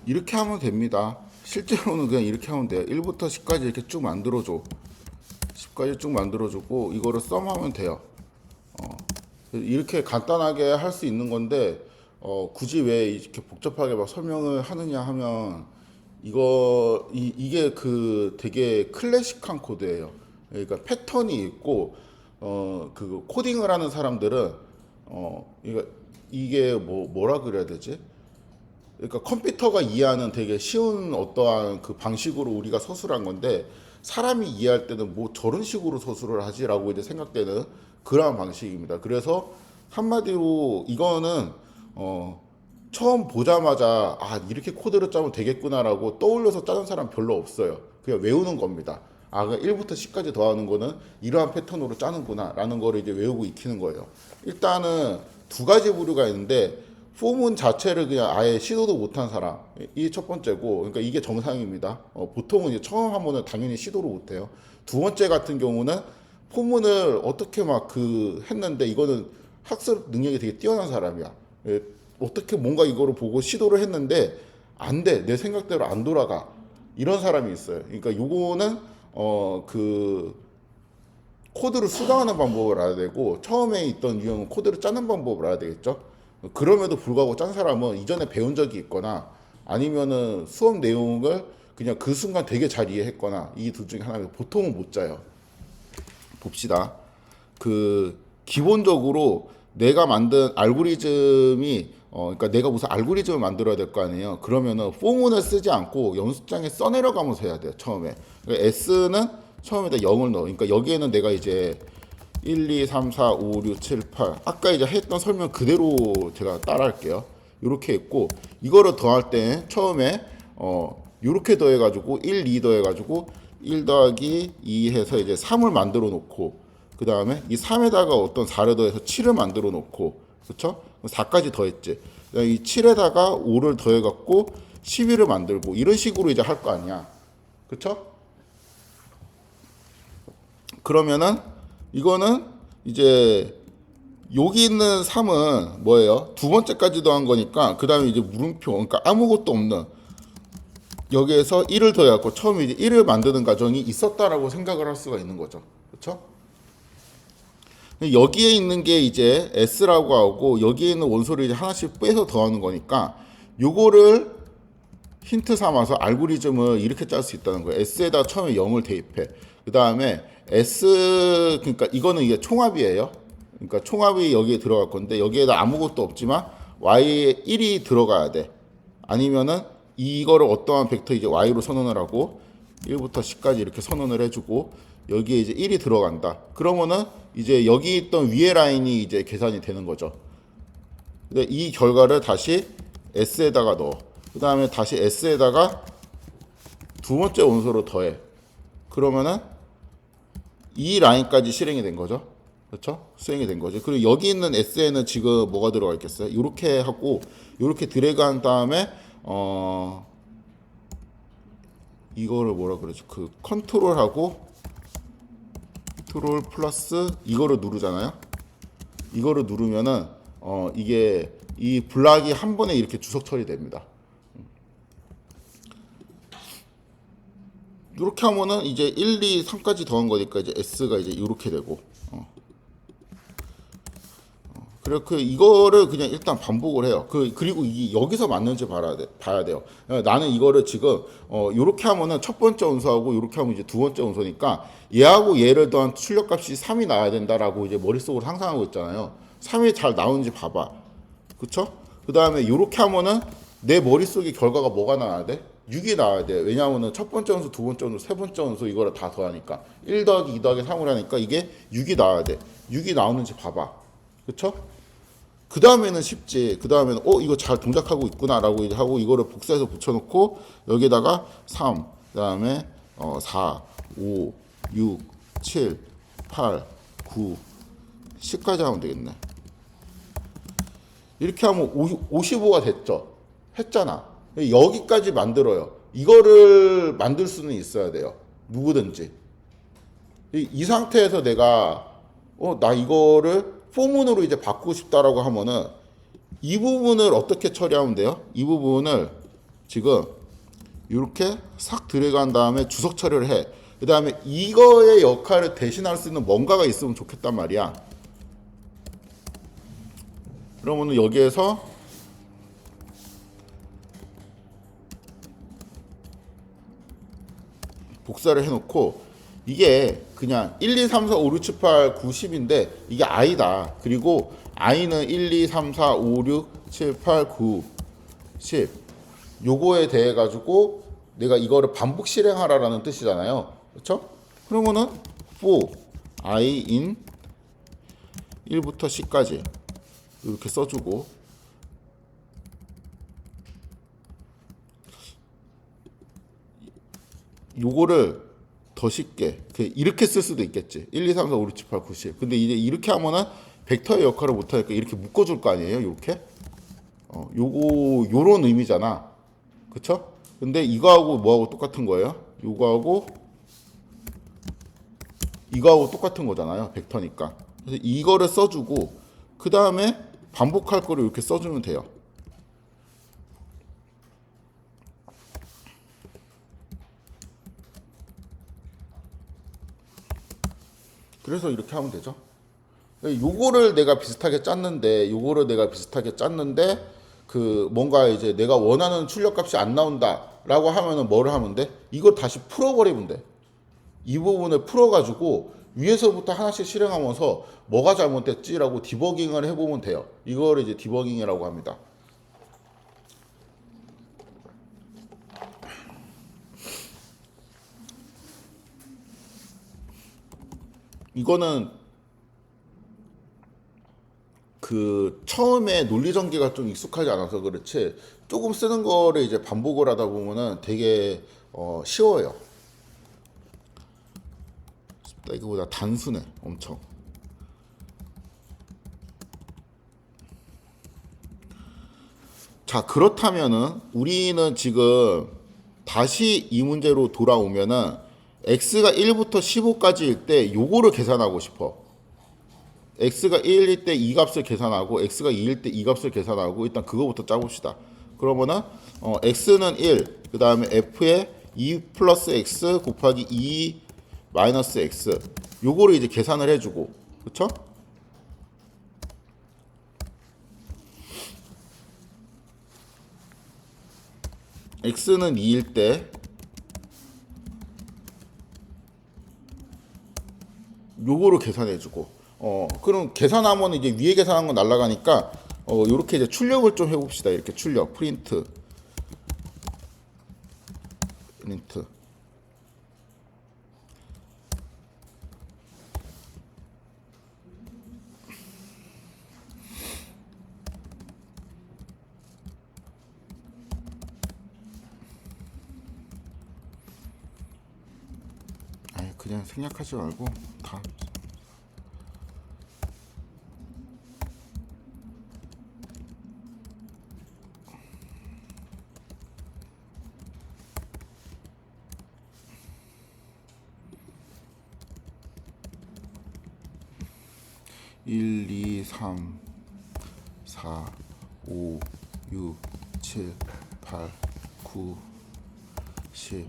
이렇게 하면 됩니다. 실제로는 그냥 이렇게 하면 돼요. 1부터 10까지 이렇게 쭉 만들어줘. 10까지 쭉 만들어주고 이거를 썸하면 돼요. 이렇게 간단하게 할 수 있는 건데 굳이 왜 이렇게 복잡하게 막 설명을 하느냐 하면 이게 그 되게 클래식한 코드예요. 그러니까 패턴이 있고 그 코딩을 하는 사람들은 이게 뭐라 그래야 되지? 그러니까 컴퓨터가 이해하는 되게 쉬운 어떠한 그 방식으로 우리가 서술한 건데 사람이 이해할 때는 뭐 저런 식으로 서술을 하지라고 이제 생각되는 그러한 방식입니다. 그래서 한마디로 이거는 처음 보자마자 이렇게 코드를 짜면 되겠구나라고 떠올려서 짜는 사람 별로 없어요. 그냥 외우는 겁니다. 그냥 1부터 10까지 더하는 거는 이러한 패턴으로 짜는구나 라는 거를 이제 외우고 익히는 거예요. 일단은 두 가지 부류가 있는데 포문 자체를 그냥 아예 시도도 못한 사람, 이 첫 번째고, 그러니까 이게 정상입니다. 보통은 이제 처음 하면은 당연히 시도를 못해요. 두 번째 같은 경우는 포문을 어떻게 막 했는데 이거는 학습 능력이 되게 뛰어난 사람이야. 어떻게 뭔가 이거를 보고 시도를 했는데 안 돼, 내 생각대로 안 돌아가. 이런 사람이 있어요. 그러니까 요거는 코드를 수정하는 방법을 알아야 되고 처음에 있던 유형은 코드를 짜는 방법을 알아야 되겠죠. 그럼에도 불구하고 짠 사람은 이전에 배운 적이 있거나 아니면은 수업 내용을 그냥 그 순간 되게 잘 이해했거나 이 둘 중에 하나면 보통은 못 짜요. 봅시다. 기본적으로 내가 만든 알고리즘이 그러니까 내가 무슨 알고리즘을 만들어야 될 거 아니에요. 그러면은 포문을 쓰지 않고 연습장에 써내려가면서 해야 돼요. 처음에. 그러니까 S는 처음에다 0을 넣어. 그러니까 여기에는 내가 이제 1, 2, 3, 4, 5, 6, 7, 8 아까 이제 했던 설명 그대로 제가 따라 할게요. 이렇게 했고 이거를 더할 때 처음에 이렇게 더해가지고 1, 2 더해가지고 1 더하기 2 해서 이제 3을 만들어 놓고 그 다음에 이 3에다가 어떤 4를 더해서 7을 만들어 놓고 그쵸? 4까지 더했지. 이 7에다가 5를 더해갖고 11을 만들고 이런 식으로 이제 할 거 아니야. 그쵸? 그러면은 이거는 이제 여기 있는 3은 뭐예요? 두 번째까지 더한 거니까 그 다음에 이제 물음표 그러니까 아무것도 없는 여기에서 1을 더해갖고 처음에 이제 1을 만드는 과정이 있었다라고 생각을 할 수가 있는 거죠. 그렇죠? 여기에 있는 게 이제 S라고 하고 여기에 있는 원소를 이제 하나씩 빼서 더하는 거니까 요거를 힌트 삼아서 알고리즘을 이렇게 짤 수 있다는 거예요. S에다 처음에 0을 대입해. 그 다음에 그러니까 이거는 이게 총합이에요. 그러니까 총합이 여기에 들어갈 건데 여기에다 아무것도 없지만 Y에 1이 들어가야 돼. 아니면은 이거를 어떠한 벡터 이제 Y로 선언을 하고 1부터 10까지 이렇게 선언을 해주고 여기에 이제 1이 들어간다. 그러면은 이제 여기 있던 위에 라인이 이제 계산이 되는 거죠. 근데 이 결과를 다시 S에다가 넣어. 그 다음에 다시 S에다가 두 번째 원소로 더해. 그러면은 이 라인까지 실행이 된 거죠. 그렇죠? 수행이 된 거죠. 그리고 여기 있는 S에는 지금 뭐가 들어가 있겠어요? 이렇게 하고 이렇게 드래그한 다음에 이거를 뭐라 그러지? 컨트롤하고 컨트롤 플러스 이거를 누르잖아요. 이거를 누르면은 이게 이 블락이 한 번에 이렇게 주석 처리됩니다. 이렇게 하면은 이제 1, 2, 3까지 더한 거니까 이제 S가 이제 이렇게 되고 그리고 이거를 그냥 일단 반복을 해요. 그리고 이게 여기서 맞는지 봐야 돼요. 나는 이거를 지금 이렇게 하면은 첫 번째 원소하고 이렇게 하면 이제 두 번째 원소니까 얘하고 얘를 더한 출력값이 3이 나와야 된다라고 이제 머릿속으로 상상하고 있잖아요. 3이 잘 나오는지 봐봐. 그쵸? 그 다음에 이렇게 하면은 내 머릿속에 결과가 뭐가 나와야 돼? 6이 나와야 돼. 왜냐하면은 첫 번째 원소, 두 번째 원소, 세 번째 원소 이거를 다 더하니까 1 더하기 2 더하기 3을 하니까 이게 6이 나와야 돼. 6이 나오는지 봐봐. 그쵸? 그 다음에는 쉽지. 그 다음에는 이거 잘 동작하고 있구나라고 하고 이거를 복사해서 붙여놓고 여기다가 3, 그 다음에 4, 5, 6, 7, 8, 9, 10까지 하면 되겠네. 이렇게 하면 55가 됐죠. 했잖아. 여기까지 만들어요. 이거를 만들 수는 있어야 돼요. 누구든지. 이 상태에서 내가 나 이거를 포문으로 이제 바꾸고 싶다라고 하면은 이 부분을 어떻게 처리하면 돼요? 이 부분을 지금 이렇게 싹 들어간 다음에 주석 처리를 해. 그 다음에 이거의 역할을 대신할 수 있는 뭔가가 있으면 좋겠단 말이야. 그러면 여기에서 복사를 해놓고 이게 그냥 1, 2, 3, 4, 5, 6, 7, 8, 9, 10인데 이게 i다. 그리고 i는 1, 2, 3, 4, 5, 6, 7, 8, 9, 10 요거에 대해 가지고 내가 이거를 반복 실행하라라는 뜻이잖아요. 그렇죠? 그러면은 for i in 1부터 10까지 이렇게 써주고 요거를 더 쉽게 이렇게 쓸 수도 있겠지. 1, 2, 3, 4, 5, 6, 7, 8, 9, 10. 근데 이제 이렇게 하면은 벡터의 역할을 못하니까 이렇게 묶어줄 거 아니에요. 이렇게 요런 의미잖아. 그쵸? 근데 이거하고 뭐하고 똑같은 거예요? 이거하고 이거하고 똑같은 거잖아요. 벡터니까. 그래서 이거를 써주고 그 다음에 반복할 거를 이렇게 써주면 돼요. 그래서 이렇게 하면 되죠. 요거를 내가 비슷하게 짰는데 그 뭔가 이제 내가 원하는 출력값이 안 나온다라고 하면은 뭐를 하면 돼? 이걸 다시 풀어버리면 돼. 이 부분을 풀어가지고 위에서부터 하나씩 실행하면서 뭐가 잘못됐지라고 디버깅을 해보면 돼요. 이걸 이제 디버깅이라고 합니다. 이거는 그 처음에 논리 전개가 좀 익숙하지 않아서 그렇지 조금 쓰는 거를 이제 반복을 하다 보면은 되게 쉬워요. 이거보다 단순해 엄청. 자, 그렇다면은 우리는 지금 다시 이 문제로 돌아오면은 x가 1부터 15까지일 때 요거를 계산하고 싶어. x가 1일 때 이 값을 계산하고 x가 2일 때 이 값을 계산하고 일단 그거부터 짜봅시다. 그러면은 x는 1, 그 다음에 f에 2 플러스 x 곱하기 2 마이너스 x 요거를 이제 계산을 해주고, 그쵸? x는 2일 때 요거를 계산해주고, 그럼 계산하면 이제 위에 계산한 건 날라가니까 요렇게 이제 출력을 좀 해봅시다. 이렇게 출력 프린트 아니 그냥 생략하지 말고 다 1, 2, 3, 4, 5, 6, 7, 8, 9, 10,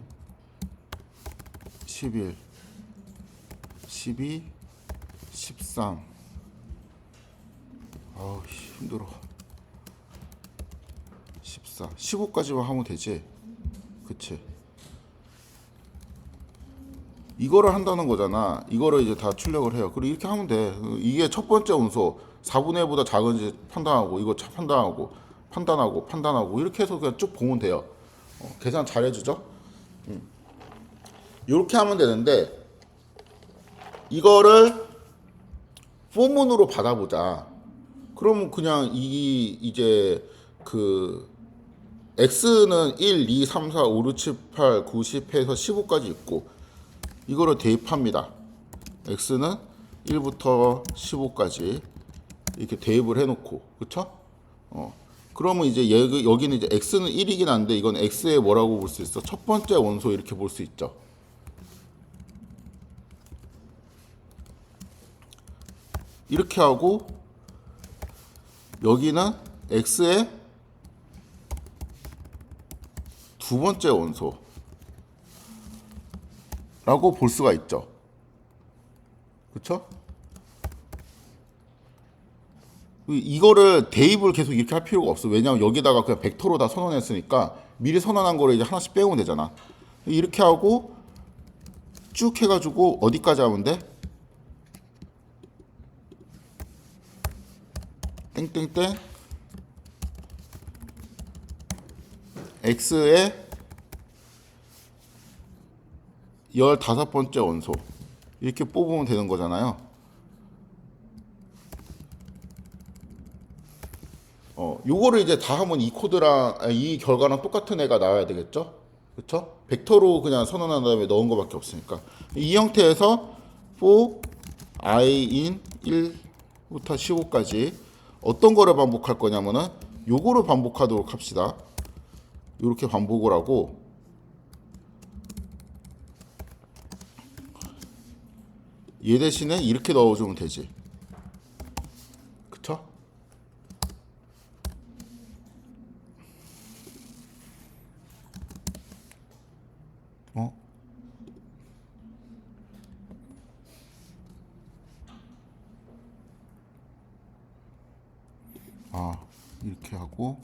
11, 12, 13. 아우 힘들어. 14, 15까지만 하면 되지. 그치? 이거를 한다는 거잖아. 이거를 이제 다 출력을 해요. 그리고 이렇게 하면 돼. 이게 첫 번째 원소 4분의 1보다 작은지 판단하고 이거 판단하고 이렇게 해서 그냥 쭉 보면 돼요. 계산 잘 해주죠? 이렇게 하면 되는데 이거를 포문으로 받아보자. 그럼 그냥 이제 그 x는 1, 2, 3, 4, 5, 6, 7, 8, 9, 10 해서 15까지 있고 이거를 대입합니다. x는 1부터 15까지 이렇게 대입을 해놓고, 그쵸? 그러면 이제 여기는 이제 x는 1이긴 한데 이건 x의 뭐라고 볼 수 있어? 첫 번째 원소 이렇게 볼 수 있죠. 이렇게 하고 여기는 x의 두 번째 원소라고 볼 수가 있죠. 그렇죠? 이거를 대입을 계속 이렇게 할 필요가 없어. 왜냐하면 여기다가 그냥 벡터로 다 선언했으니까 미리 선언한 거를 이제 하나씩 빼면 되잖아. 이렇게 하고 쭉 해가지고 어디까지 하면 돼? 땡땡땡 x의 15번째 원소 이렇게 뽑으면 되는 거잖아요. 요거를 이제 다 하면 이 코드랑 이 결과랑 똑같은 애가 나와야 되겠죠? 그쵸? 벡터로 그냥 선언한 다음에 넣은 거밖에 없으니까 이 형태에서 for i in 1부터 15까지 어떤 거를 반복할 거냐면은 요거를 반복하도록 합시다. 이렇게 반복을 하고 얘 대신에 이렇게 넣어주면 되지. 그쵸? 이렇게 하고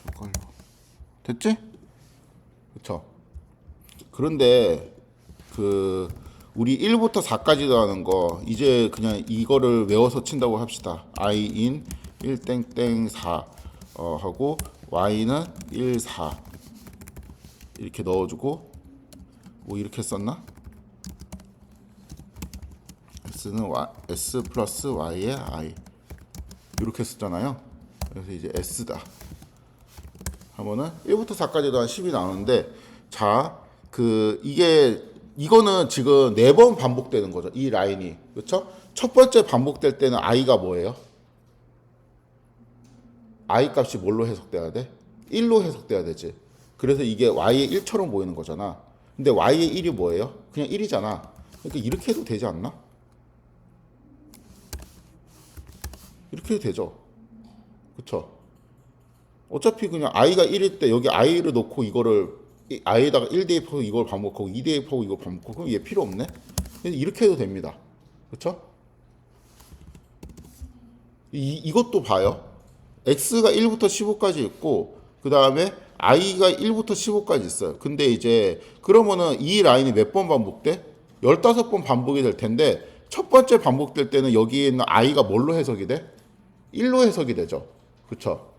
헷갈려. 됐지? 그쵸? 그런데 그 우리 1부터 4까지 더하는 거 이제 그냥 이거를 외워서 친다고 합시다. i in 1땡땡 4 하고 y는 1 4 이렇게 넣어주고 뭐 이렇게 썼나? s 플러스 y의 i 이렇게 썼잖아요. 그래서 이제 s다 하면은 1부터 4까지 더한 10이 나오는데 자, 이거는 지금 4번 반복되는 거죠. 이 라인이. 그렇죠? 첫 번째 반복될 때는 i가 뭐예요? i 값이 뭘로 해석돼야 돼? 1로 해석돼야 되지. 그래서 이게 y의 1처럼 보이는 거잖아. 근데 y의 1이 뭐예요? 그냥 1이잖아. 그러니까 이렇게 해도 되지 않나? 이렇게 해도 되죠. 그쵸? 어차피 그냥 i가 1일 때 여기 i를 놓고 이거를 i에다가 1 대입하고 이걸 반복하고 2 대입하고 이걸 반복하고 그럼 얘 필요 없네? 이렇게 해도 됩니다. 그쵸? 이것도 봐요. x가 1부터 15까지 있고 그 다음에 i가 1부터 15까지 있어요. 근데 이제 그러면은 이 라인이 몇 번 반복돼? 15번 반복이 될 텐데 첫 번째 반복될 때는 여기에 있는 i가 뭘로 해석이 돼? 1로 해석이 되죠. 그쵸?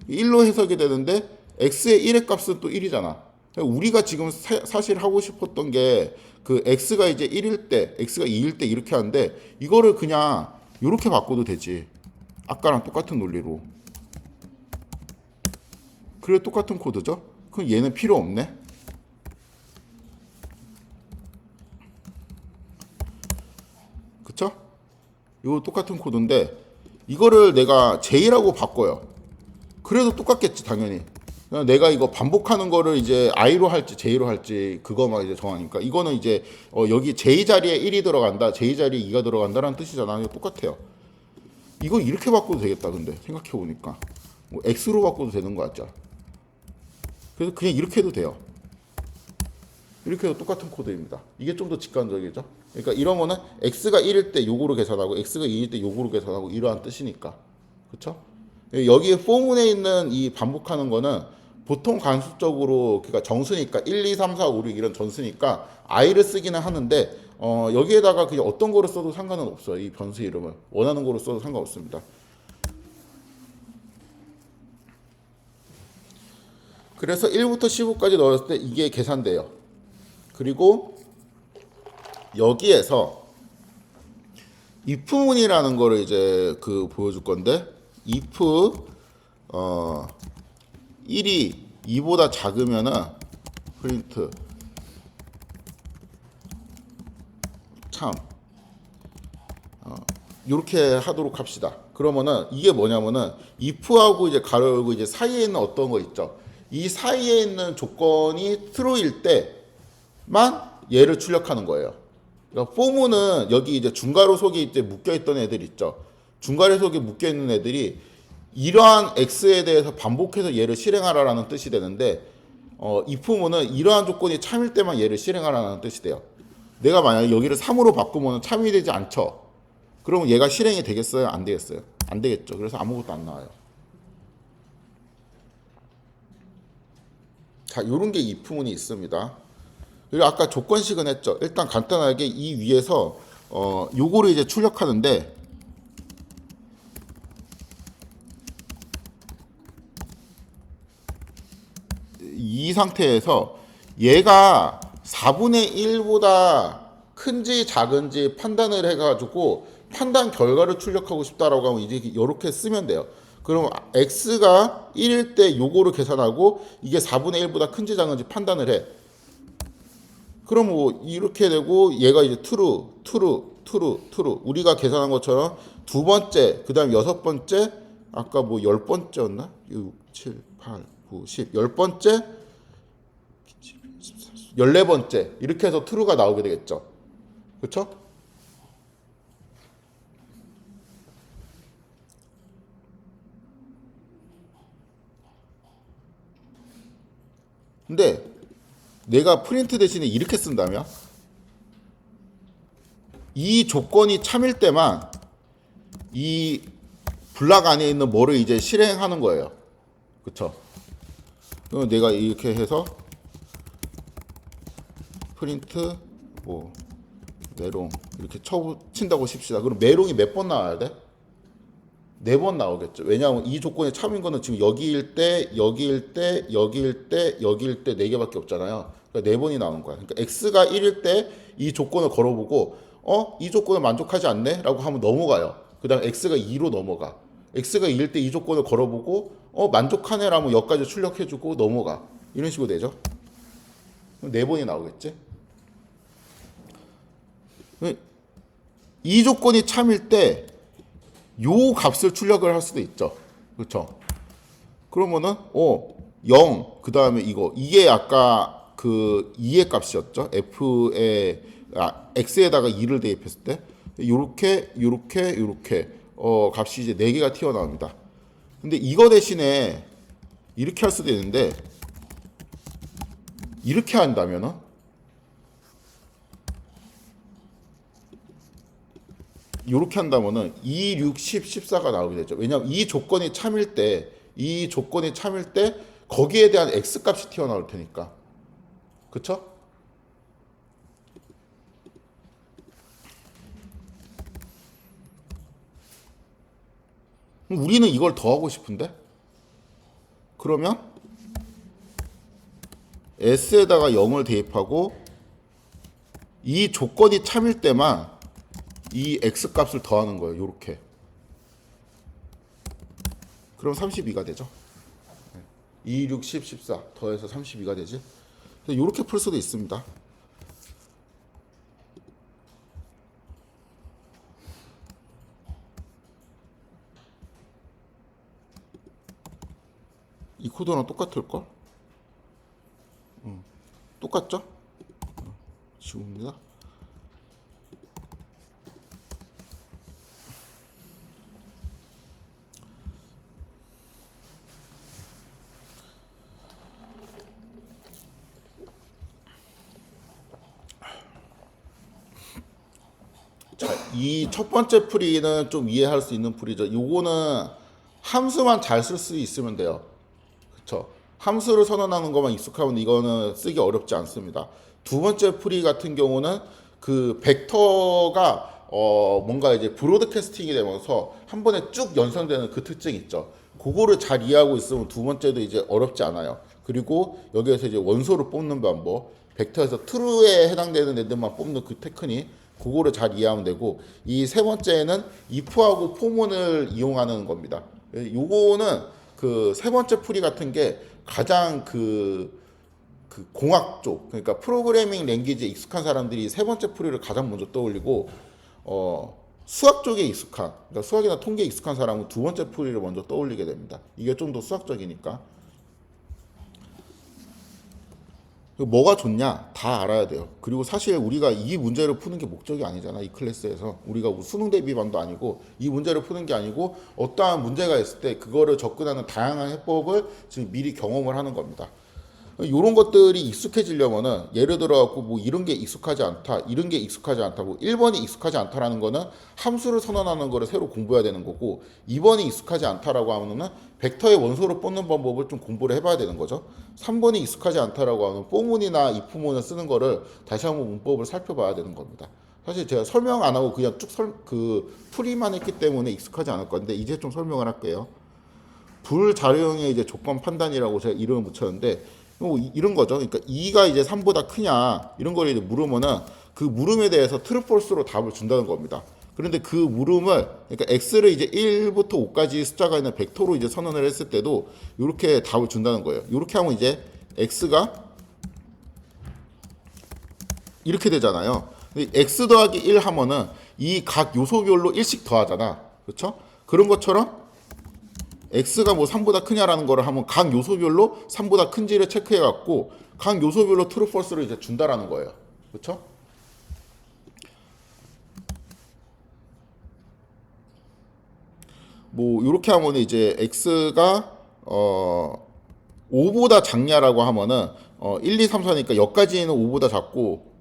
1로 해석이 되는데 x의 1의 값은 또 1이잖아. 우리가 지금 사실 하고 싶었던 게 그 x가 이제 1일 때, x가 2일 때 이렇게 하는데 이거를 그냥 이렇게 바꿔도 되지. 아까랑 똑같은 논리로. 그래 똑같은 코드죠? 그럼 얘는 필요 없네. 그쵸? 이거 똑같은 코드인데 이거를 내가 j라고 바꿔요. 그래도 똑같겠지 당연히. 내가 이거 반복하는 거를 이제 i로 할지 j로 할지 그거만 이제 정하니까 이거는 이제 여기 j 자리에 1이 들어간다, j 자리에 2가 들어간다라는 뜻이잖아. 이거 똑같아요. 이거 이렇게 바꿔도 되겠다. 근데 생각해 보니까 뭐 x로 바꿔도 되는 거 같죠. 그래서 그냥 이렇게 해도 돼요. 이렇게 해도 똑같은 코드입니다. 이게 좀 더 직관적이죠. 그러니까 이러면은 x가 1일 때 요거로 계산하고 x가 2일 때 요거로 계산하고 이러한 뜻이니까. 그렇죠? 여기에 포문에 있는 이 반복하는 거는 보통 관습적으로 그러니까 정수니까 1, 2, 3, 4, 5, 6 이런 전수니까 i를 쓰기는 하는데 여기에다가 그냥 어떤 거를 써도 상관은 없어요. 이 변수 이름을 원하는 거로 써도 상관없습니다. 그래서 1부터 15까지 넣었을 때 이게 계산돼요. 그리고 여기에서 if문이라는 거를 이제 보여줄 건데 if 1이 2보다 작으면은 프린트 참 이렇게 하도록 합시다. 그러면은 이게 뭐냐면은 if하고 이제 가로 열고 이제 사이에 있는 어떤 거 있죠. 이 사이에 있는 조건이 true일 때만 얘를 출력하는 거예요. 그러니까 for는 여기 이제 중괄호 속에 이제 묶여 있던 애들 있죠. 중괄호 속에 묶여 있는 애들이 이러한 x에 대해서 반복해서 얘를 실행하라라는 뜻이 되는데 if문은 이러한 조건이 참일 때만 얘를 실행하라는 뜻이 돼요. 내가 만약에 여기를 3으로 바꾸면 참이 되지 않죠. 그러면 얘가 실행이 되겠어요? 안 되겠어요? 안 되겠죠. 그래서 아무것도 안 나와요. 자, 요런 게 if문이 있습니다. 그리고 아까 조건식은 했죠. 일단 간단하게 이 위에서 요거를 이제 출력하는데 이 상태에서 얘가 4분의 1보다 큰지 작은지 판단을 해가지고 판단 결과를 출력하고 싶다라고 하면 이제 이렇게 쓰면 돼요. 그럼 x가 1일 때 요거를 계산하고 이게 4분의 1보다 큰지 작은지 판단을 해. 그럼 뭐 이렇게 되고 얘가 이제 true, true, true, true. 우리가 계산한 것처럼 두 번째, 그 다음 여섯 번째, 아까 뭐 열 번째였나? 6, 7, 8, 9, 10. 열 번째, 14번째. 이렇게 해서 true가 나오게 되겠죠. 그렇죠? 근데 내가 프린트 대신에 이렇게 쓴다면 이 조건이 참일 때만 이 블락 안에 있는 뭐를 이제 실행하는 거예요. 그쵸? 그럼 내가 이렇게 해서 프린트 뭐 메롱 이렇게 친다고 칩시다. 그럼 메롱이 몇 번 나와야 돼? 4번 나오겠죠. 왜냐하면 이 조건에 참인 거는 지금 여기일 때, 여기일 때, 여기일 때, 여기일 때 4개밖에 없잖아요. 그러니까 4번이 나오는 거야. 그러니까 x가 1일 때 이 조건을 걸어보고 이 조건을 만족하지 않네? 라고 하면 넘어가요. 그 다음 x가 2로 넘어가. x가 2일 때 이 조건을 걸어보고 만족하네? 라면 여기까지 출력해주고 넘어가. 이런 식으로 되죠. 그럼 4번이 나오겠지? 이 조건이 참일 때 요 값을 출력을 할 수도 있죠. 그렇죠? 그러면은 0 그다음에 이게 아까 그 2의 값이었죠. x에다가 2를 대입했을 때 요렇게 값이 이제 4개가 튀어나옵니다. 근데 이거 대신에 이렇게 할 수도 있는데 이렇게 한다면은 이렇게 한다면은 2, 6, 10, 14가 나오게 되죠. 왜냐하면 이 조건이 참일 때 거기에 대한 x 값이 튀어나올 테니까. 그쵸? 우리는 이걸 더하고 싶은데? 그러면 s에다가 0을 대입하고 이 조건이 참일 때만 이 x 값을 더하는 거예요. 요렇게. 그럼 32가 되죠. 2, 6, 10, 14 더해서 32가 되지. 요렇게 풀 수도 있습니다. 이 코드랑 똑같을걸? 똑같죠? 지웁니다. 자, 이 첫 번째 풀이는 좀 이해할 수 있는 풀이죠. 요거는 함수만 잘 쓸 수 있으면 돼요. 그쵸? 함수를 선언하는 것만 익숙하면 이거는 쓰기 어렵지 않습니다. 두 번째 풀이 같은 경우는 그 벡터가 뭔가 이제 브로드캐스팅이 되면서 한 번에 쭉 연상되는 그 특징이 있죠. 그거를 잘 이해하고 있으면 두 번째도 이제 어렵지 않아요. 그리고 여기에서 이제 원소를 뽑는 방법, 벡터에서 true에 해당되는 애들만 뽑는 그 테크닉, 그거를 잘 이해하면 되고, 이 세 번째는 if하고 for문을 이용하는 겁니다. 요거는 그 세 번째 풀이 같은 게 가장 그 공학 쪽, 그러니까 프로그래밍 랭귀지에 익숙한 사람들이 세 번째 풀이를 가장 먼저 떠올리고, 수학 쪽에 익숙한, 그러니까 수학이나 통계에 익숙한 사람은 두 번째 풀이를 먼저 떠올리게 됩니다. 이게 좀 더 수학적이니까. 뭐가 좋냐 다 알아야 돼요. 그리고 사실 우리가 이 문제를 푸는 게 목적이 아니잖아. 이 클래스에서 우리가 수능 대비반도 아니고 이 문제를 푸는 게 아니고 어떠한 문제가 있을 때 그거를 접근하는 다양한 해법을 지금 미리 경험을 하는 겁니다. 이런 것들이 익숙해지려면은 예를 들어 갖고 뭐 이런 게 익숙하지 않다, 이런 게 익숙하지 않다, 뭐 1번이 익숙하지 않다라는 거는 함수를 선언하는 거를 새로 공부해야 되는 거고 2번이 익숙하지 않다라고 하면은 벡터의 원소를 뽑는 방법을 좀 공부를 해봐야 되는 거죠. 3번이 익숙하지 않다라고 하면 포문이나 if문을 쓰는 거를 다시 한번 문법을 살펴봐야 되는 겁니다. 사실 제가 설명 안 하고 그냥 그 풀이만 했기 때문에 익숙하지 않을 건데 이제 좀 설명을 할게요. 불자료형의 이제 조건 판단이라고 제가 이름을 붙였는데 뭐 이런 거죠. 그러니까 2가 이제 3보다 크냐 이런 걸 이제 물으면은 그 물음에 대해서 true, false로 답을 준다는 겁니다. 그런데 그 물음을 그러니까 x를 이제 1부터 5까지 숫자가 있는 벡터로 이제 선언을 했을 때도 이렇게 답을 준다는 거예요. 이렇게 하면 이제 x가 이렇게 되잖아요. 근데 x 더하기 1 하면은 이 각 요소별로 1씩 더하잖아. 그렇죠? 그런 것처럼 x가 뭐 3보다 크냐라는 거를 하면 각 요소별로 3보다 큰지를 체크해 갖고 각 요소별로 true, false를 이제 준다라는 거예요. 그렇죠? 뭐 이렇게 하면 이제 x가 5보다 작냐라고 하면은 1, 2, 3, 4니까 여기까지는 5보다 작고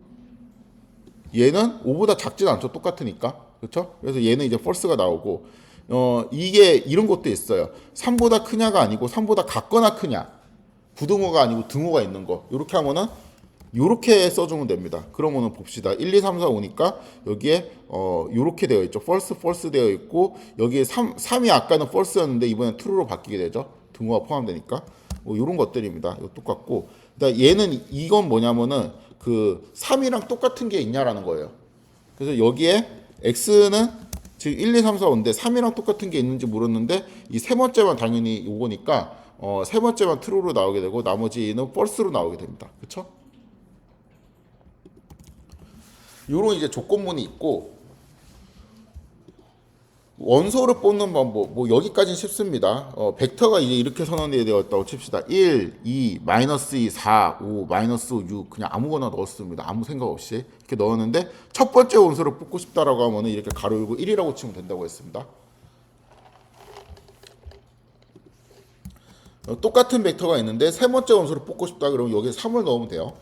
얘는 5보다 작진 않죠. 똑같으니까. 그렇죠? 그래서 얘는 이제 false가 나오고 이게 이런 것도 있어요. 3보다 크냐가 아니고 3보다 같거나 크냐. 부등호가 아니고 등호가 있는 거. 이렇게 하면은 이렇게 써주면 됩니다. 그러면은 봅시다. 1, 2, 3, 4, 5니까 여기에 이렇게 되어 있죠. false, false 되어 있고 여기에 3이 아까는 false였는데 이번엔 true로 바뀌게 되죠. 등호가 포함되니까. 뭐 이런 것들입니다. 이거 똑같고. 그다음 얘는 이건 뭐냐면은 그 3이랑 똑같은 게 있냐라는 거예요. 그래서 여기에 x는 지금 1, 2, 3, 4, 5인데 3이랑 똑같은 게 있는지 물었는데 이 세 번째만 당연히 요거니까 세 번째만 true로 나오게 되고 나머지는 false로 나오게 됩니다. 그렇죠? 요런 이제 조건문이 있고 원소를 뽑는 방법 뭐 여기까지는 쉽습니다. 벡터가 이제 이렇게 선언이 되었다고 칩시다. 1, 2, 마이너스 2, 4, 5, 마이너스 6 그냥 아무거나 넣었습니다. 아무 생각 없이 이렇게 넣었는데 첫 번째 원소를 뽑고 싶다라고 하면은 이렇게 가로 열고 1이라고 치면 된다고 했습니다. 똑같은 벡터가 있는데 세 번째 원소를 뽑고 싶다 그러면 여기에 3을 넣으면 돼요.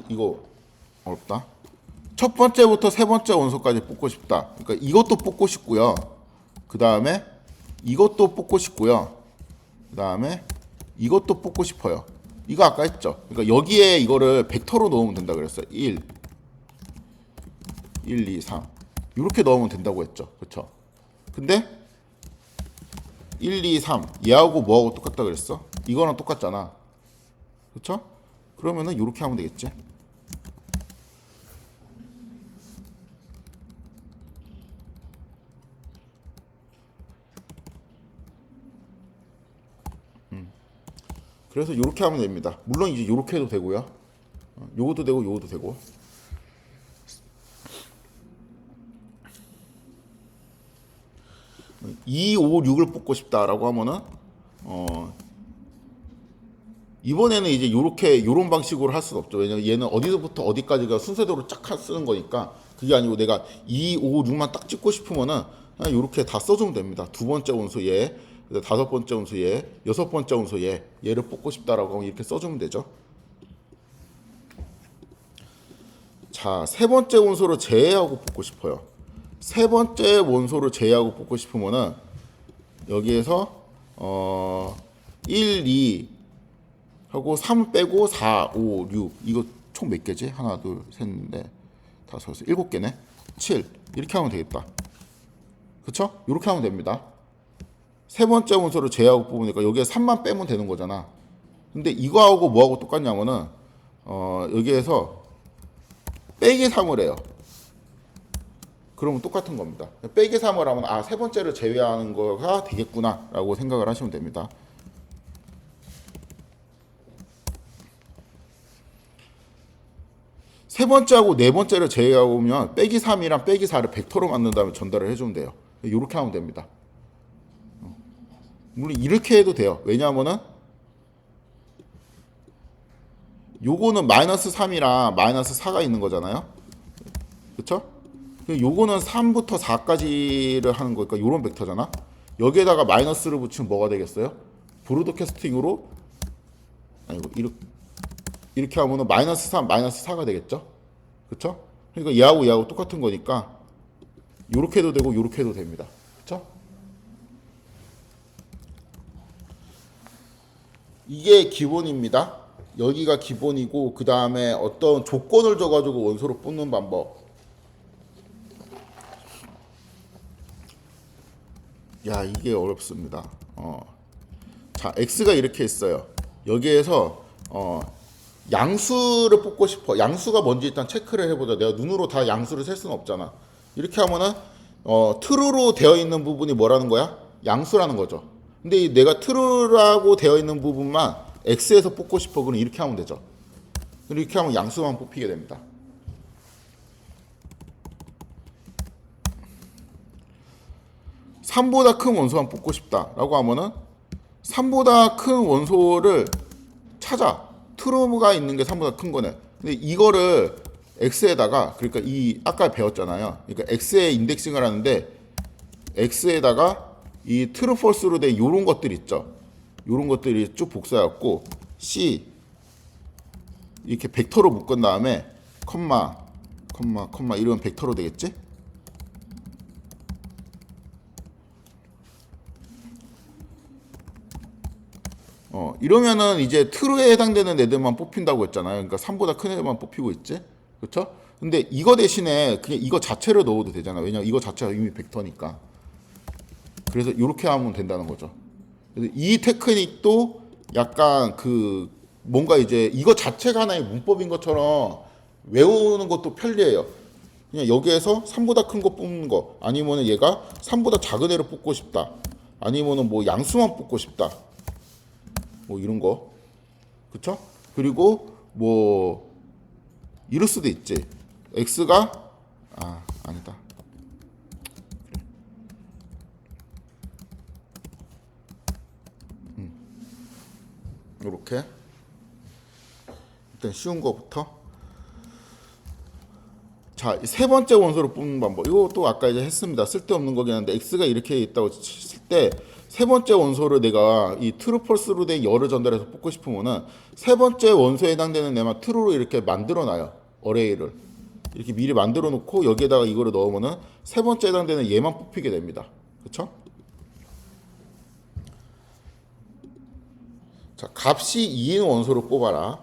이거 어렵다. 첫 번째부터 세 번째 원소까지 뽑고 싶다. 그러니까 이것도 뽑고 싶고요. 그 다음에 이것도 뽑고 싶고요. 그 다음에 이것도 뽑고 싶어요. 이거 아까 했죠. 그러니까 여기에 이거를 벡터로 넣으면 된다 그랬어요. 1, 2, 3 이렇게 넣으면 된다고 했죠. 그렇죠? 근데 1, 2, 3 얘하고 뭐하고 똑같다 그랬어? 이거랑 똑같잖아. 그렇죠? 그러면은 이렇게 하면 되겠지. 그래서 이렇게 하면 됩니다. 물론 이제 이렇게 해도 되고요. 요것도 되고 요것도 되고. 2, 5, 6을 뽑고 싶다라고 하면은 이번에는 이제 요런 방식으로 할 수는 없죠. 왜냐면 얘는 어디서부터 어디까지가 순서대로 쫙 쓰는 거니까 그게 아니고 내가 2, 5, 6만 딱 찍고 싶으면은 그냥 요렇게 다 써주면 됩니다. 두 번째 원소 얘, 다섯 번째 원소 얘, 여섯 번째 원소 얘를 뽑고 싶다라고 하면 이렇게 써주면 되죠. 자, 세 번째 원소를 제외하고 뽑고 싶어요. 세 번째 원소를 제외하고 뽑고 싶으면은 여기에서 1, 2 하고 3 빼고 4, 5, 6 이거 총 몇 개지? 하나, 둘, 셋, 넷, 다섯, 여섯, 7개네. 7 이렇게 하면 되겠다. 그쵸? 이렇게 하면 됩니다. 세 번째 원소를 제외하고 뽑으니까 여기에 3만 빼면 되는 거잖아. 근데 이거하고 뭐하고 똑같냐면은 여기에서 빼기 3을 해요. 그러면 똑같은 겁니다. 빼기 3을 하면 세 번째를 제외하는 거가 되겠구나 라고 생각을 하시면 됩니다. 세 번째하고 네 번째를 제외하면 빼기 3이랑 빼기 4를 벡터로 만든 다음에 전달을 해주면 돼요. 이렇게 하면 됩니다. 물론 이렇게 해도 돼요. 왜냐하면은 요거는 마이너스 3이랑 마이너스 4가 있는 거잖아요. 그쵸? 요거는 3부터 4까지를 하는 거니까 요런 벡터잖아. 여기에다가 마이너스를 붙이면 뭐가 되겠어요? 브로드캐스팅으로 아니고 이렇게 하면은 마이너스 3, 마이너스 4가 되겠죠? 그쵸? 그러니까 얘하고 똑같은 거니까 요렇게 해도 되고 요렇게 해도 됩니다. 그쵸? 이게 기본입니다. 여기가 기본이고 그 다음에 어떤 조건을 줘가지고 원소를 뽑는 방법. 야, 이게 어렵습니다. 자, x가 이렇게 있어요. 여기에서 양수를 뽑고 싶어. 양수가 뭔지 일단 체크를 해보자. 내가 눈으로 다 양수를 셀 수는 없잖아. 이렇게 하면은 true로 되어 있는 부분이 뭐라는 거야? 양수라는 거죠. 근데 내가 true라고 되어 있는 부분만 x에서 뽑고 싶어. 그럼 이렇게 하면 되죠. 이렇게 하면 양수만 뽑히게 됩니다. (3보다) 큰 원소만 뽑고 싶다라고 하면은 3보다 큰 원소를 찾아. true가 있는 게 3보다 큰 거네. 근데 이거를 x에다가, 그러니까 이 아까 배웠잖아요. 그러니까 x에 인덱싱을 하는데 x에다가 이 true false로 된 요런 것들 있죠. 요런 것들이 쭉 복사해갖고 c 이렇게 벡터로 묶은 다음에 컴마 이러면 벡터로 되겠지? 이러면은 이제 true에 해당되는 애들만 뽑힌다고 했잖아요. 그러니까 3보다 큰 애들만 뽑히고 있지. 그렇죠? 근데 이거 대신에 그냥 이거 자체를 넣어도 되잖아. 왜냐면 이거 자체가 이미 벡터니까. 그래서 이렇게 하면 된다는 거죠. 그래서 이 테크닉도 약간 그 뭔가 이제 이거 자체가 하나의 문법인 것처럼 외우는 것도 편리해요. 그냥 여기에서 3보다 큰 거 뽑는 거, 아니면은 얘가 3보다 작은 애를 뽑고 싶다, 아니면은 뭐 양수만 뽑고 싶다, 뭐 이런 거. 그쵸? 그리고 뭐 이럴 수도 있지. x가 아니다. 이렇게 일단 쉬운 거부터. 자, 세 번째 원소를 뽑는 방법. 이것도 아까 이제 했습니다. 쓸데없는 거긴 한데 x가 이렇게 있다고 칠 때 세 번째 원소를 내가 이 true false로 된 열을 전달해서 뽑고 싶으면은 세 번째 원소에 해당되는 애만 true로 이렇게 만들어 놔요. 어레이를 이렇게 미리 만들어 놓고 여기에다가 이거를 넣으면은 세 번째 해당되는 얘만 뽑히게 됩니다. 그쵸? 자, 값이 2인 원소를 뽑아라.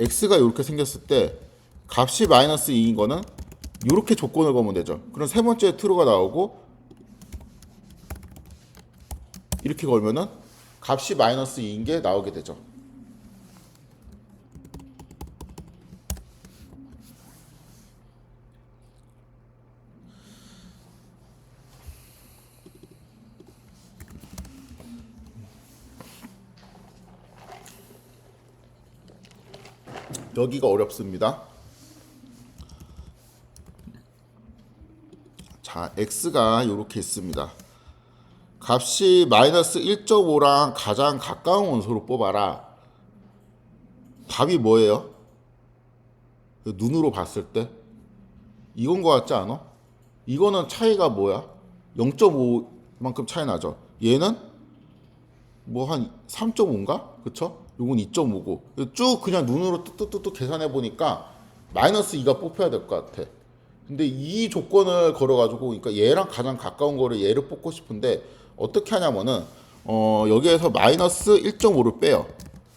x가 이렇게 생겼을 때 값이 마이너스 2인 거는 이렇게 조건을 걸면 되죠. 그럼 세 번째 true가 나오고 이렇게 걸면은 값이 마이너스 2인 게 나오게 되죠. 여기가 어렵습니다. 자, x가 이렇게 있습니다. 값이 마이너스 1.5랑 가장 가까운 원소로 뽑아라. 답이 뭐예요? 눈으로 봤을 때 이건 거 같지 않아? 이거는 차이가 뭐야? 0.5만큼 차이 나죠. 얘는 뭐 한 3.5인가? 그쵸? 요건 2.5고 쭉 그냥 눈으로 뚝뚝뚝뚝 계산해 보니까 마이너스 2가 뽑혀야 될 것 같아. 근데 이 조건을 걸어가지고, 그러니까 얘랑 가장 가까운 거를 얘를 뽑고 싶은데 어떻게 하냐면은 여기에서 마이너스 1.5를 빼요.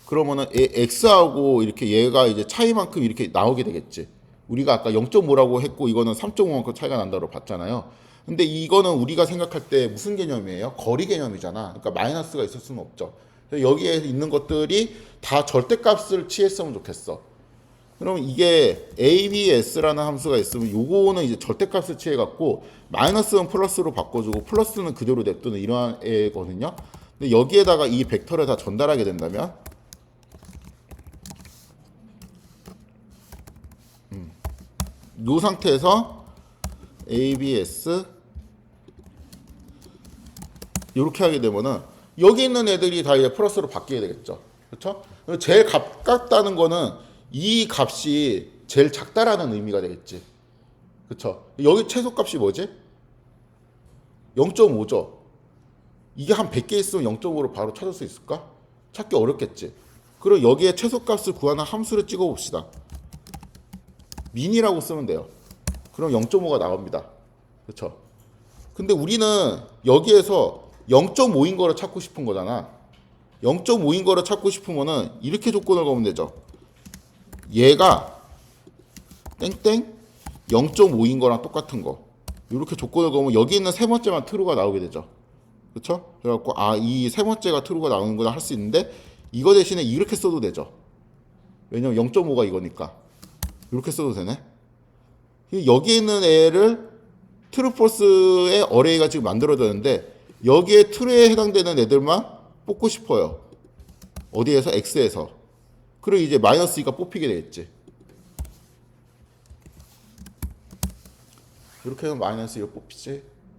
그러면은 x하고 이렇게 얘가 이제 차이만큼 이렇게 나오게 되겠지. 우리가 아까 0.5라고 했고 이거는 3.5만큼 차이가 난다고 봤잖아요. 근데 이거는 우리가 생각할 때 무슨 개념이에요? 거리 개념이잖아. 그러니까 마이너스가 있을 수는 없죠. 그래서 여기에 있는 것들이 다 절대값을 취했으면 좋겠어. 그럼 이게 ABS라는 함수가 있으면 요거는 이제 절대값을 취해갖고 마이너스는 플러스로 바꿔주고 플러스는 그대로 냅두는 이러한 애거든요. 근데 여기에다가 이 벡터를 다 전달하게 된다면 이 상태에서 ABS 이렇게 하게 되면은 여기 있는 애들이 다 이제 플러스로 바뀌게 되겠죠. 그렇죠? 제일 가깝다는 거는 이 값이 제일 작다라는 의미가 되겠지. 그렇죠? 여기 최소값이 뭐지? 0.5죠. 이게 한 100개 있으면 0.5로 바로 찾을 수 있을까? 찾기 어렵겠지. 그럼 여기에 최소값을 구하는 함수를 찍어 봅시다. 민이라고 쓰면 돼요. 그럼 0.5가 나옵니다. 그렇죠? 근데 우리는 여기에서 0.5인 거를 찾고 싶은 거잖아. 0.5인 거를 찾고 싶으면은 이렇게 조건을 걸면 되죠. 얘가 땡땡 0.5인 거랑 똑같은 거. 이렇게 조건을 걸면 여기 있는 세 번째만 true가 나오게 되죠. 그렇죠? 그래갖고 이 세 번째가 true가 나오는구나 할 수 있는데 이거 대신에 이렇게 써도 되죠. 왜냐면 0.5가 이거니까. 이렇게 써도 되네. 여기 있는 애를 true false의 어레이가 지금 만들어졌는데 여기에 true에 해당되는 애들만 뽑고 싶어요. 어디에서? x에서. 그리고 이제 마이너스 2가 뽑히게 되겠지. 이렇게 해서 마이너스 2가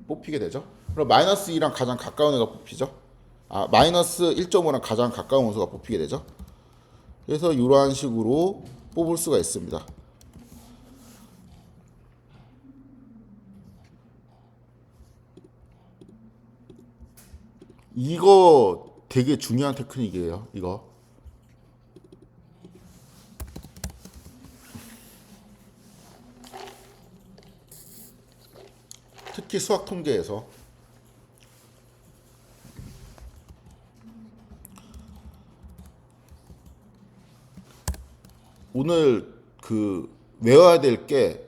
뽑히게 되죠. 그럼 마이너스 2랑 가장 가까운 애가 뽑히죠. 마이너스 1.5랑 가장 가까운 원소가 뽑히게 되죠. 그래서 이러한 식으로 뽑을 수가 있습니다. 이거 되게 중요한 테크닉이에요. 이거. 특히 수학 통계에서. 오늘 외워야 될 게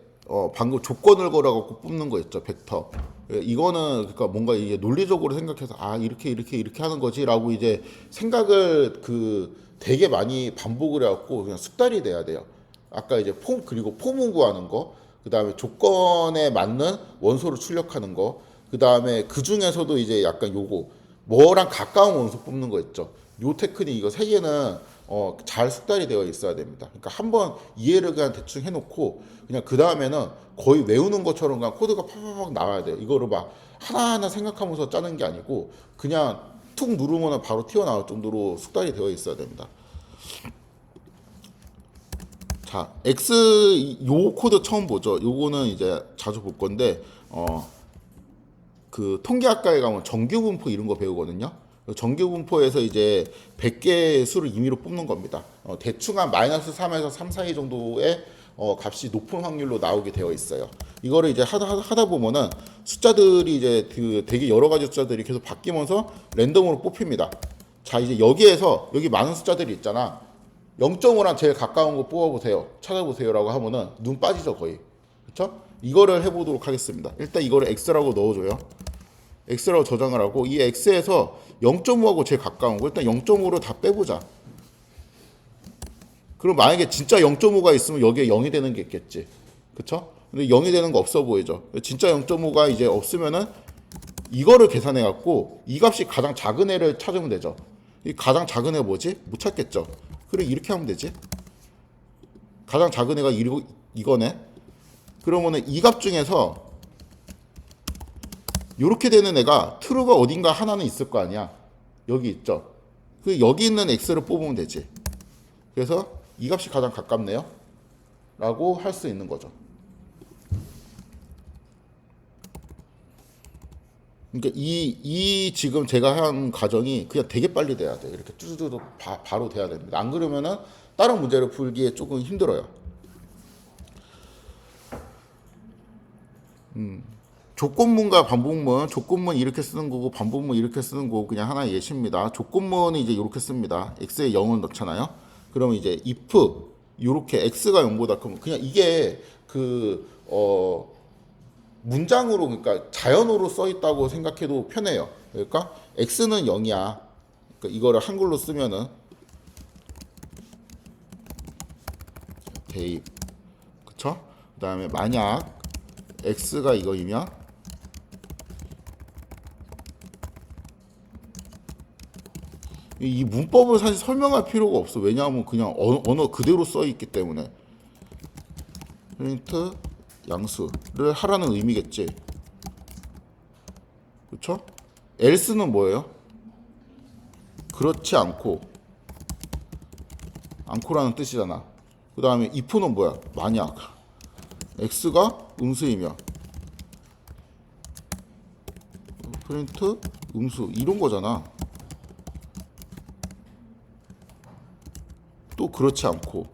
방금 조건을 걸어갖고 뽑는 거 있죠. 벡터. 이거는 그러니까 뭔가 이게 논리적으로 생각해서 이렇게 하는 거지라고 이제 생각을 되게 많이 반복을 해갖고 그냥 숙달이 돼야 돼요. 아까 이제 그리고 폼을 구하는 거, 그 다음에 조건에 맞는 원소를 출력하는 거, 그 다음에 그 중에서도 이제 약간 뭐랑 가까운 원소 뽑는 거 있죠. 요 테크닉 이거 세 개는 잘 숙달이 되어 있어야 됩니다. 그러니까 한번 이해를 그냥 대충 해놓고 그냥 그 다음에는 거의 외우는 것처럼 그냥 코드가 팍팍 나와야 돼요. 이거를 막 하나하나 생각하면서 짜는 게 아니고 그냥 툭 누르면 바로 튀어나올 정도로 숙달이 되어 있어야 됩니다. 자, 요 코드 처음 보죠. 요거는 이제 자주 볼 건데 통계학과에 가면 정규분포 이런 거 배우거든요. 정규분포에서 이제 100개의 수를 임의로 뽑는 겁니다. 대충 한 마이너스 3에서 3 사이 정도의 값이 높은 확률로 나오게 되어 있어요. 이거를 이제 하다 보면은 숫자들이 이제 되게 여러 가지 숫자들이 계속 바뀌면서 랜덤으로 뽑힙니다. 자, 이제 여기에서 여기 많은 숫자들이 있잖아. 0.5랑 제일 가까운 거 뽑아보세요. 찾아보세요라고 하면은 눈 빠지죠, 거의. 그렇죠? 이거를 해보도록 하겠습니다. 일단 이거를 x라고 넣어줘요. x라고 저장을 하고 이 x에서 0.5하고 제일 가까운 거 일단 0.5로 다 빼보자. 그럼 만약에 진짜 0.5가 있으면 여기에 0이 되는 게 있겠지. 그쵸? 근데 0이 되는 거 없어 보이죠? 진짜 0.5가 이제 없으면은 이거를 계산해 갖고 이 값이 가장 작은 애를 찾으면 되죠. 이 가장 작은 애가 뭐지? 못 찾겠죠. 그래 이렇게 하면 되지. 가장 작은 애가 이거네. 그러면은 이 값 중에서 이렇게 되는 애가 true가 어딘가 하나는 있을 거 아니야. 여기 있죠. 여기 있는 x를 뽑으면 되지. 그래서 이 값이 가장 가깝네요. 라고 할 수 있는 거죠. 그러니까 이 지금 제가 한 과정이 그냥 되게 빨리 돼야 돼. 이렇게 뚜두두두 바로 돼야 됩니다. 안 그러면은 다른 문제를 풀기에 조금 힘들어요. 조건문과 반복문, 조건문 이렇게 쓰는 거고 반복문 이렇게 쓰는 거고 그냥 하나의 예시입니다. 조건문은 이제 이렇게 씁니다. x에 0을 넣잖아요. 그러면 이제 if 이렇게 x가 0보다 크면 그냥 이게 문장으로 그러니까 자연어로 써 있다고 생각해도 편해요. 그러니까 x는 0이야. 그러니까 이거를 한글로 쓰면은 대입, 그쵸? 그다음에 만약 x가 이거이면 이 문법을 사실 설명할 필요가 없어. 왜냐하면 그냥 언어 그대로 써 있기 때문에. 프린트 양수를 하라는 의미겠지. 그쵸? else는 뭐예요? 그렇지 않고라는 뜻이잖아. 그 다음에 if는 뭐야? 만약 x가 음수이면 프린트 음수 이런 거잖아. 또 그렇지 않고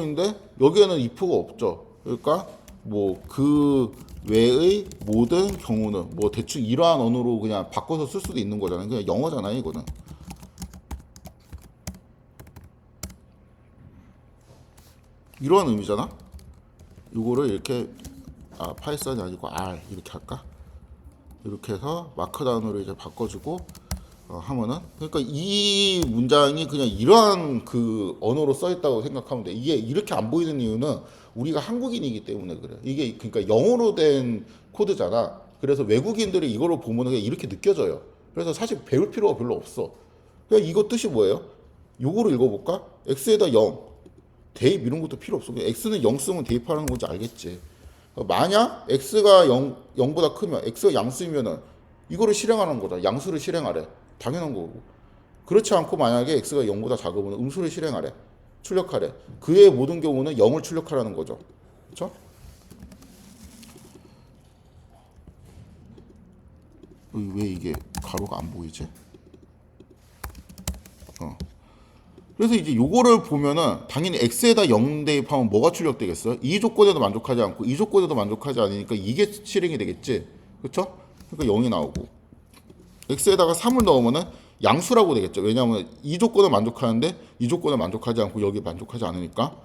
있는데 여기에는 if가 없죠. 그러니까 뭐 그 외의 모든 경우는 뭐 대충 이러한 언어로 그냥 바꿔서 쓸 수도 있는 거잖아요. 그냥 영어잖아요, 이거는. 이러한 의미잖아. 이거를 이렇게 파이썬이 아니고 R 이렇게 할까? 이렇게 해서 마크다운으로 이제 바꿔주고 하면은 그러니까 이 문장이 그냥 이러한 그 언어로 써 있다고 생각하면 돼. 이게 이렇게 안 보이는 이유는 우리가 한국인이기 때문에 그래. 이게 그러니까 영어로 된 코드잖아. 그래서 외국인들이 이거를 보면은 그냥 이렇게 느껴져요. 그래서 사실 배울 필요가 별로 없어. 그냥 이거 뜻이 뭐예요? 요거를 읽어볼까? x에다 0 대입 이런 것도 필요 없어. 그냥 x는 0 쓰면 대입하는 건지 알겠지. 만약 x가 0보다 크면 x가 양수이면은 이거를 실행하는 거다. 양수를 실행하래. 당연한 거고. 그렇지 않고 만약에 x가 0보다 작으면 음수를 실행하래. 출력하래. 그의 모든 경우는 0을 출력하라는 거죠. 그렇죠? 왜 이게 가로가 안 보이지? 그래서 이제 요거를 보면은 당연히 x에다 0 대입하면 뭐가 출력되겠어요? 이 조건에도 만족하지 않고 이 조건에도 만족하지 않으니까 이게 실행이 되겠지. 그렇죠? 그러니까 0이 나오고 x에다가 3을 넣으면은 양수라고 되겠죠. 왜냐하면 이 조건을 만족하는데 이 조건을 만족하지 않고 여기 만족하지 않으니까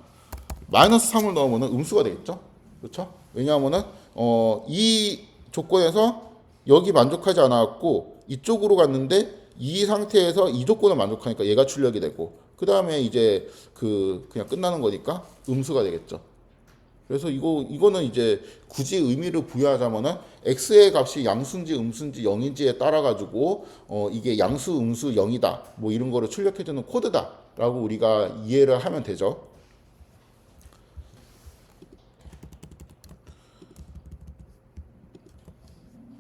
마이너스 3을 넣으면은 음수가 되겠죠. 그렇죠? 왜냐하면은 이 조건에서 여기 만족하지 않았고 이쪽으로 갔는데 이 상태에서 이 조건을 만족하니까 얘가 출력이 되고 그 다음에 이제 그냥 끝나는 거니까 음수가 되겠죠. 그래서 이거는 이제 굳이 의미를 부여하자면은 x의 값이 양수인지 음수인지 0인지에 따라 가지고 이게 양수, 음수, 0이다 뭐 이런 거를 출력해주는 코드다라고 우리가 이해를 하면 되죠.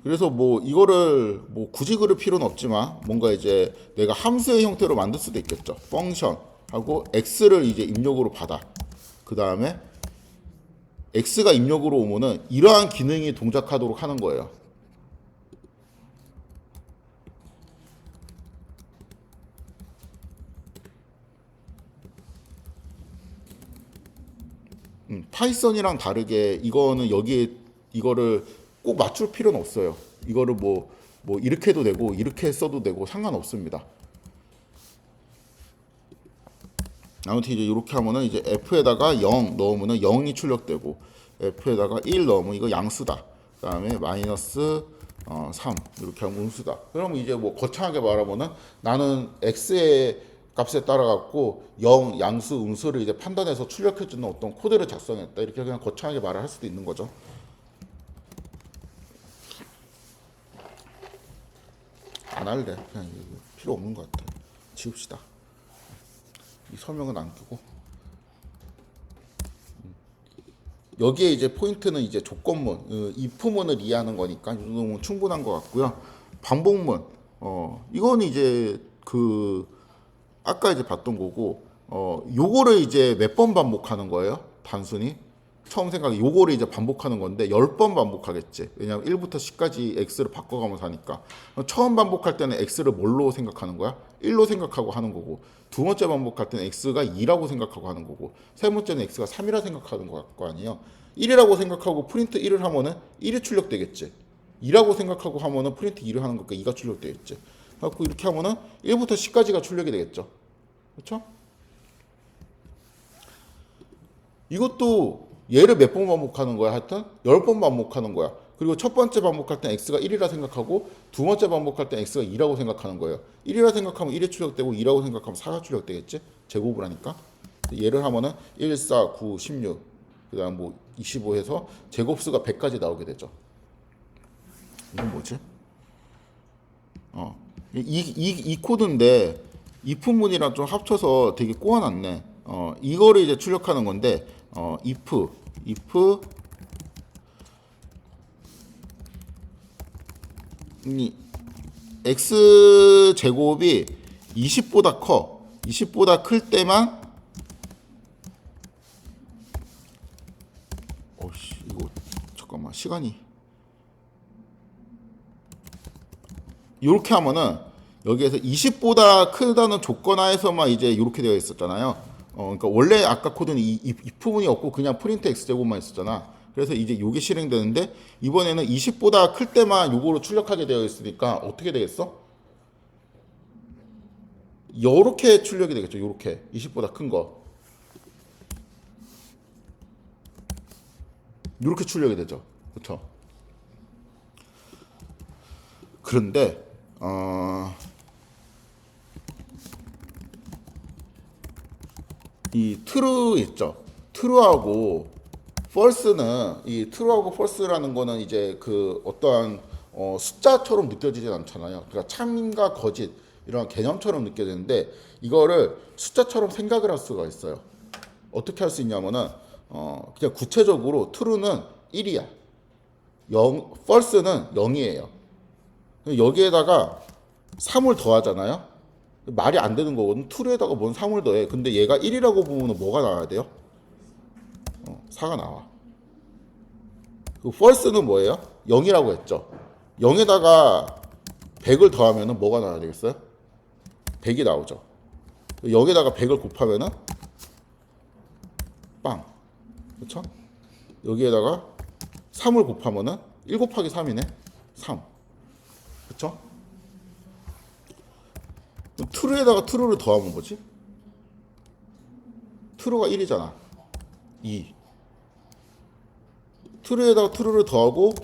그래서 뭐 이거를 뭐 굳이 그릴 필요는 없지만 뭔가 이제 내가 함수의 형태로 만들 수도 있겠죠. 펑션 하고 x를 이제 입력으로 받아. 그 다음에 x가 입력으로 오면은 이러한 기능이 동작하도록 하는 거예요. 파이썬이랑 다르게 이거는 여기에 이거를 꼭 맞출 필요는 없어요. 이거를 뭐 이렇게 해도 되고 이렇게 써도 되고 상관없습니다. 아무튼 이제 이렇게 하면은 이제 f에다가 0 넣으면은 0이 출력되고 f에다가 1 넣으면 이거 양수다. 그다음에 마이너스 3 이렇게 하면 음수다. 그러면 이제 뭐 거창하게 말하면은 나는 x의 값에 따라 갖고 0 양수 음수를 이제 판단해서 출력해 주는 어떤 코드를 작성했다. 이렇게 그냥 거창하게 말을 할 수도 있는 거죠. 안 할래. 그냥 필요 없는 것 같아. 지웁시다. 이 설명은 안 끼고. 여기에 이제 포인트는 이제 조건문, if문을 이해하는 거니까 이 정도면 충분한 것 같고요. 반복문, 이거는 이제 아까 이제 봤던 거고, 요거를 이제 몇 번 반복하는 거예요? 단순히. 처음 생각해 요거를 이제 반복하는 건데 10번 반복하겠지. 왜냐면 1부터 10까지 x를 바꿔가면서 하니까. 처음 반복할 때는 x를 뭘로 생각하는 거야? 1로 생각하고 하는 거고 두 번째 반복할 때는 x가 2라고 생각하고 하는 거고 세 번째는 x가 3이라 생각하는 거 아니에요. 1이라고 생각하고 프린트 1을 하면은 1이 출력되겠지. 2라고 생각하고 하면은 프린트 2를 하는 거니까 2가 출력되겠지. 그래서 이렇게 하면은 1부터 10까지가 출력이 되겠죠. 그렇죠? 이것도 얘를 몇 번 반복하는 거야? 하여튼 10번 반복하는 거야. 그리고 첫 번째 반복할 땐 x가 1이라 생각하고 두 번째 반복할 땐 x가 2라고 생각하는 거예요. 1이라 생각하면 1이 출력되고 2라고 생각하면 4가 출력되겠지? 제곱을 하니까. 얘를 하면은 1, 4, 9, 16, 그 다음 뭐 25 해서 제곱수가 100까지 나오게 되죠. 이건 뭐지? 이 코드인데 if문이랑 좀 합쳐서 되게 꼬아놨네. 이거를 이제 출력하는 건데 if 이 x 제곱이 20보다 커. 20보다 클 때만 이거 잠깐만 시간이 이렇게 하면은 여기에서 20보다 크다는 조건 하에서만 이제 이렇게 되어 있었잖아요. 그러니까 원래 아까 코드는 이 부분이 없고 그냥 프린트 x제곱만 있었잖아. 그래서 이제 이게 실행되는데 이번에는 20보다 클 때만 요거로 출력하게 되어 있으니까 어떻게 되겠어? 요렇게 출력이 되겠죠. 요렇게 20보다 큰 거. 요렇게 출력이 되죠. 그렇죠? 그런데 이 true 있죠. true하고 false는 이 true하고 false라는 거는 이제 그 어떠한 숫자처럼 느껴지진 않잖아요. 그러니까 참과 거짓 이런 개념처럼 느껴지는데 이거를 숫자처럼 생각을 할 수가 있어요. 어떻게 할 수 있냐면은 그냥 구체적으로 true는 1이야. false는 0이에요. 여기에다가 3을 더하잖아요. 말이 안 되는 거거든. true에다가 뭔 3을 더해. 근데 얘가 1이라고 보면 뭐가 나와야 돼요? 4가 나와. 그 false는 뭐예요? 0이라고 했죠. 0에다가 100을 더하면 뭐가 나와야 되겠어요? 100이 나오죠. 여기다가 100을 곱하면은 빵. 그렇죠? 여기에다가 3을 곱하면은 1 곱하기 3이네. 3. 그렇죠? true에다가 true를 더하면 뭐지? true가 1이잖아. 2. true에다가 true를 더하고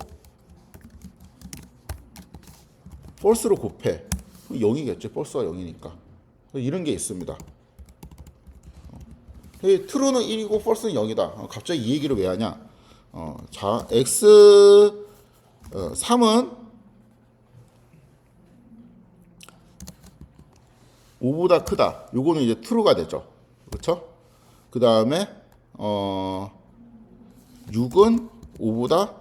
false로 곱해. 0이겠지. false가 0이니까. 이런 게 있습니다. true는 1이고 false는 0이다. 갑자기 이 얘기를 왜 하냐? 자, x 3은 5보다 크다. 요거는 이제 true가 되죠. 그렇죠? 그 다음에 6은 5보다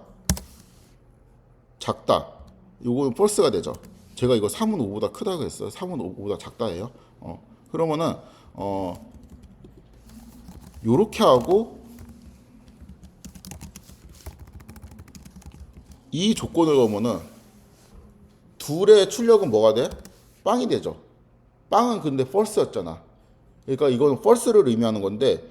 작다. 요거는 false가 되죠. 제가 이거 3은 5보다 크다고 했어요. 3은 5보다 작다예요. 그러면은 요렇게 하고 이 조건을 넣으면은 둘의 출력은 뭐가 돼? 빵이 되죠. 빵은 근데 false였잖아. 그러니까 이거는 false를 의미하는 건데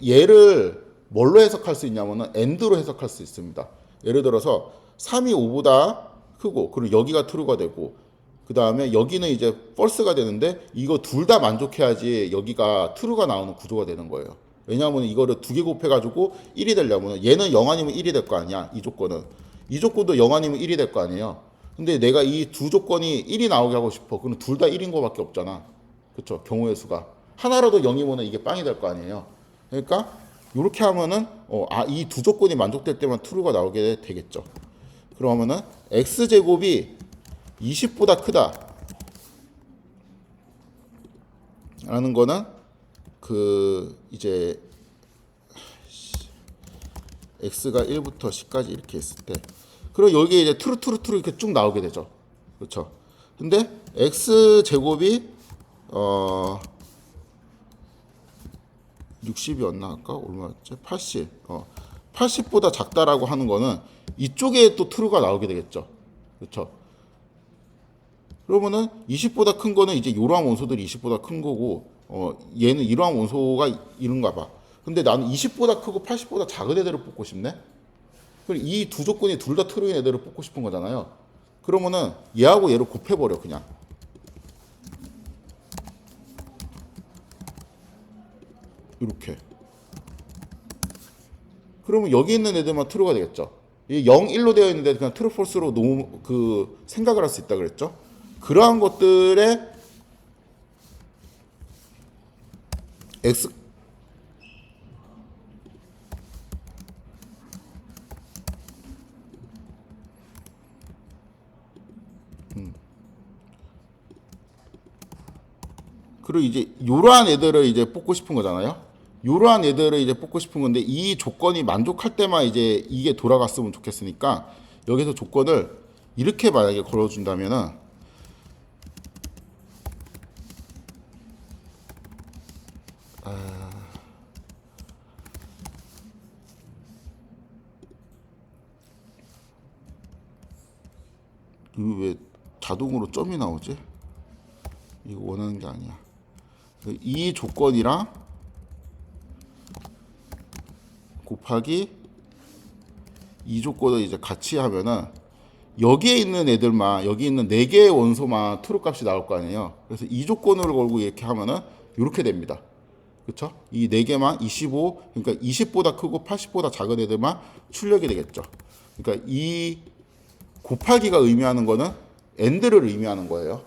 얘를 뭘로 해석할 수 있냐면은 and로 해석할 수 있습니다. 예를 들어서 3이 5보다 크고 그리고 여기가 true가 되고 그 다음에 여기는 이제 false가 되는데 이거 둘 다 만족해야지 여기가 true가 나오는 구조가 되는 거예요. 왜냐하면 이거를 두 개 곱해가지고 1이 되려면 얘는 0 아니면 1이 될 거 아니야. 이 조건은. 이 조건도 0 아니면 1이 될 거 아니에요. 근데 내가 이 두 조건이 1이 나오게 하고 싶어. 그럼 둘 다 1인 거밖에 없잖아. 그쵸? 경우의 수가. 하나라도 0이면 이게 빵이 될 거 아니에요. 그러니까 이렇게 하면은 이 두 조건이 만족될 때만 true가 나오게 되겠죠. 그러면은 x제곱이 20보다 크다 라는 거는 그 이제 x가 1부터 10까지 이렇게 했을 때 그럼 여기에 이제 true 이렇게 쭉 나오게 되죠. 그렇죠? 근데 x제곱이 60이었나 아까 얼마였지? 80. 80보다 작다라고 하는 거는 이쪽에 또 true가 나오게 되겠죠. 그렇죠? 그러면은 20보다 큰 거는 이제 이러한 원소들이 20보다 큰 거고 얘는 이러한 원소가 이런가 봐. 근데 나는 20보다 크고 80보다 작은 애들을 뽑고 싶네. 그럼 이 두 조건이 둘 다 true인 애들을 뽑고 싶은 거잖아요. 그러면은 얘하고 얘를 곱해버려 그냥. 이렇게. 그러면 여기 있는 애들만 true가 되겠죠. 이 0, 1로 되어 있는데 그냥 true, false로 너무 그 생각을 할 수 있다 그랬죠. 그러한 것들의 x 그리고 이제 이러한 애들을 이제 뽑고 싶은 거잖아요. 이러한 애들을 이제 뽑고 싶은 건데 이 조건이 만족할 때만 이제 이게 돌아갔으면 좋겠으니까 여기서 조건을 이렇게 만약에 걸어준다면은 이거 왜 자동으로 점이 나오지? 이거 원하는 게 아니야. 이 조건이랑 곱하기 이 조건을 이제 같이 하면은 여기에 있는 애들만, 여기 있는 4개의 원소만 트루 값이 나올 거 아니에요. 그래서 이 조건을 걸고 이렇게 하면은 이렇게 됩니다. 그쵸? 이 4개만 25, 그러니까 20보다 크고 80보다 작은 애들만 출력이 되겠죠. 그러니까 이 곱하기가 의미하는 거는 AND를 의미하는 거예요.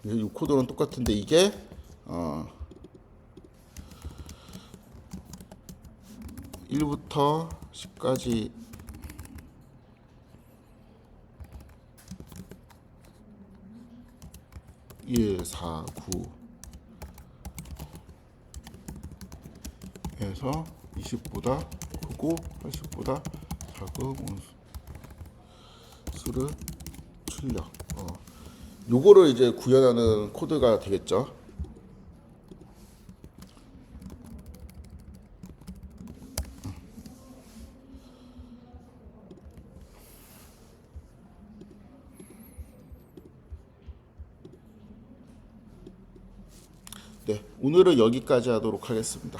이 코드는 똑같은데 이게 1부터 10까지 (1, 4, 9) 에서 20보다 크고 80보다 작은 원수를 출력. 요거를 이제 구현하는 코드가 되겠죠. 네, 오늘은 여기까지 하도록 하겠습니다.